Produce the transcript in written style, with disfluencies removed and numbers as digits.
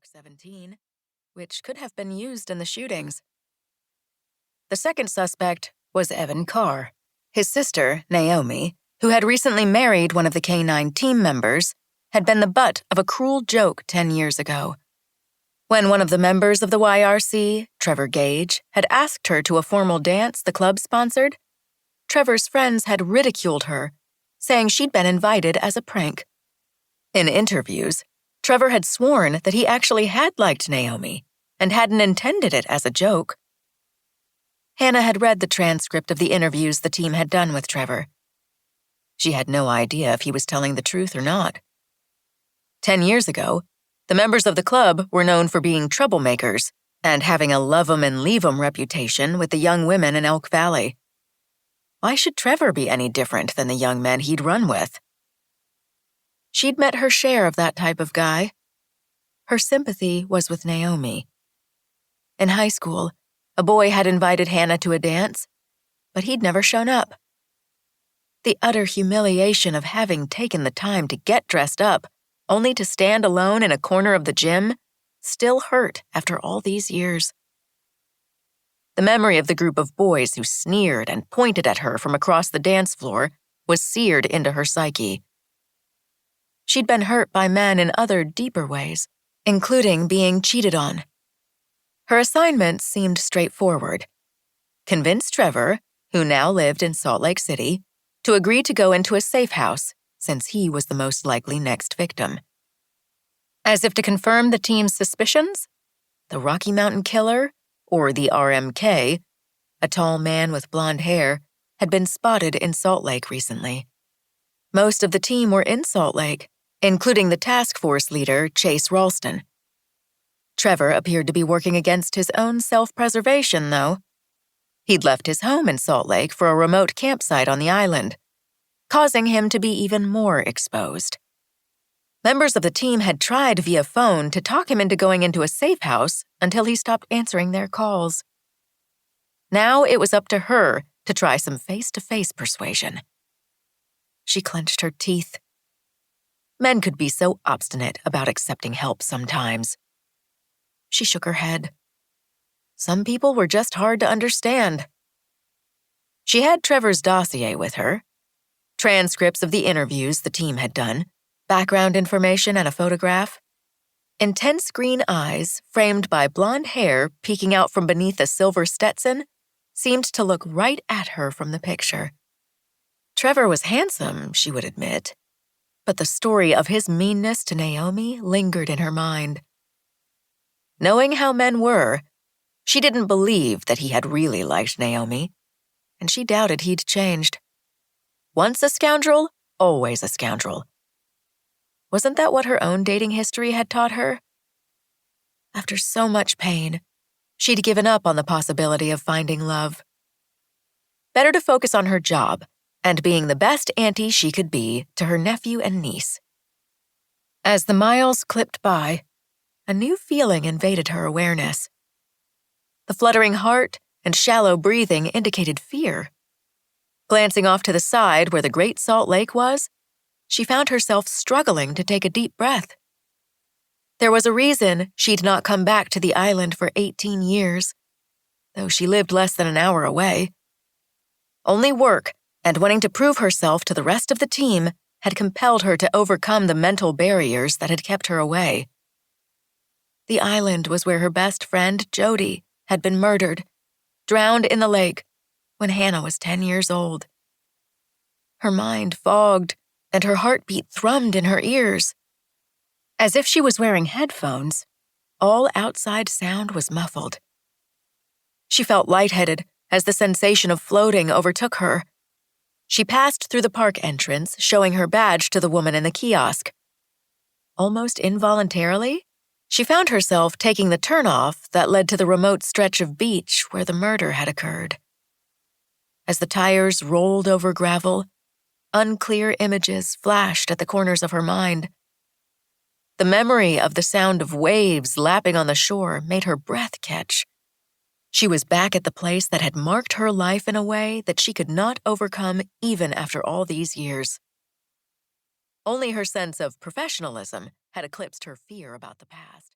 Glock 17, which could have been used in the shootings. The second suspect was Evan Carr. His sister, Naomi, who had recently married one of the K-9 team members, had been the butt of a cruel joke 10 years ago. When one of the members of the YRC, Trevor Gage, had asked her to a formal dance the club sponsored, Trevor's friends had ridiculed her, saying she'd been invited as a prank. In interviews, Trevor had sworn that he actually had liked Naomi and hadn't intended it as a joke. Hannah had read the transcript of the interviews the team had done with Trevor. She had no idea if he was telling the truth or not. 10 years ago, the members of the club were known for being troublemakers and having a love 'em and leave 'em reputation with the young women in Elk Valley. Why should Trevor be any different than the young men he'd run with? She'd met her share of that type of guy. Her sympathy was with Naomi. In high school, a boy had invited Hannah to a dance, but he'd never shown up. The utter humiliation of having taken the time to get dressed up, only to stand alone in a corner of the gym, still hurt after all these years. The memory of the group of boys who sneered and pointed at her from across the dance floor was seared into her psyche. She'd been hurt by men in other, deeper ways, including being cheated on. Her assignment seemed straightforward. Convince Trevor, who now lived in Salt Lake City, to agree to go into a safe house, since he was the most likely next victim. As if to confirm the team's suspicions, the Rocky Mountain Killer, or the RMK, a tall man with blonde hair, had been spotted in Salt Lake recently. Most of the team were in Salt Lake, including the task force leader, Chase Ralston. Trevor appeared to be working against his own self-preservation, though. He'd left his home in Salt Lake for a remote campsite on the island, causing him to be even more exposed. Members of the team had tried via phone to talk him into going into a safe house until he stopped answering their calls. Now it was up to her to try some face-to-face persuasion. She clenched her teeth. Men could be so obstinate about accepting help sometimes. She shook her head. Some people were just hard to understand. She had Trevor's dossier with her, transcripts of the interviews the team had done, background information and a photograph. Intense green eyes, framed by blonde hair peeking out from beneath a silver Stetson, seemed to look right at her from the picture. Trevor was handsome, she would admit, but the story of his meanness to Naomi lingered in her mind. Knowing how men were, she didn't believe that he had really liked Naomi, and she doubted he'd changed. Once a scoundrel, always a scoundrel. Wasn't that what her own dating history had taught her? After so much pain, she'd given up on the possibility of finding love. Better to focus on her job and being the best auntie she could be to her nephew and niece. As the miles clipped by, a new feeling invaded her awareness. The fluttering heart and shallow breathing indicated fear. Glancing off to the side where the Great Salt Lake was, she found herself struggling to take a deep breath. There was a reason she'd not come back to the island for 18 years, though she lived less than an hour away. Only work and wanting to prove herself to the rest of the team had compelled her to overcome the mental barriers that had kept her away. The island was where her best friend, Jody, had been murdered, drowned in the lake, when Hannah was 10 years old. Her mind fogged, and her heartbeat thrummed in her ears. As if she was wearing headphones, all outside sound was muffled. She felt lightheaded as the sensation of floating overtook her. She passed through the park entrance, showing her badge to the woman in the kiosk. Almost involuntarily, she found herself taking the turnoff that led to the remote stretch of beach where the murder had occurred. As the tires rolled over gravel, unclear images flashed at the corners of her mind. The memory of the sound of waves lapping on the shore made her breath catch. She was back at the place that had marked her life in a way that she could not overcome even after all these years. Only her sense of professionalism had eclipsed her fear about the past.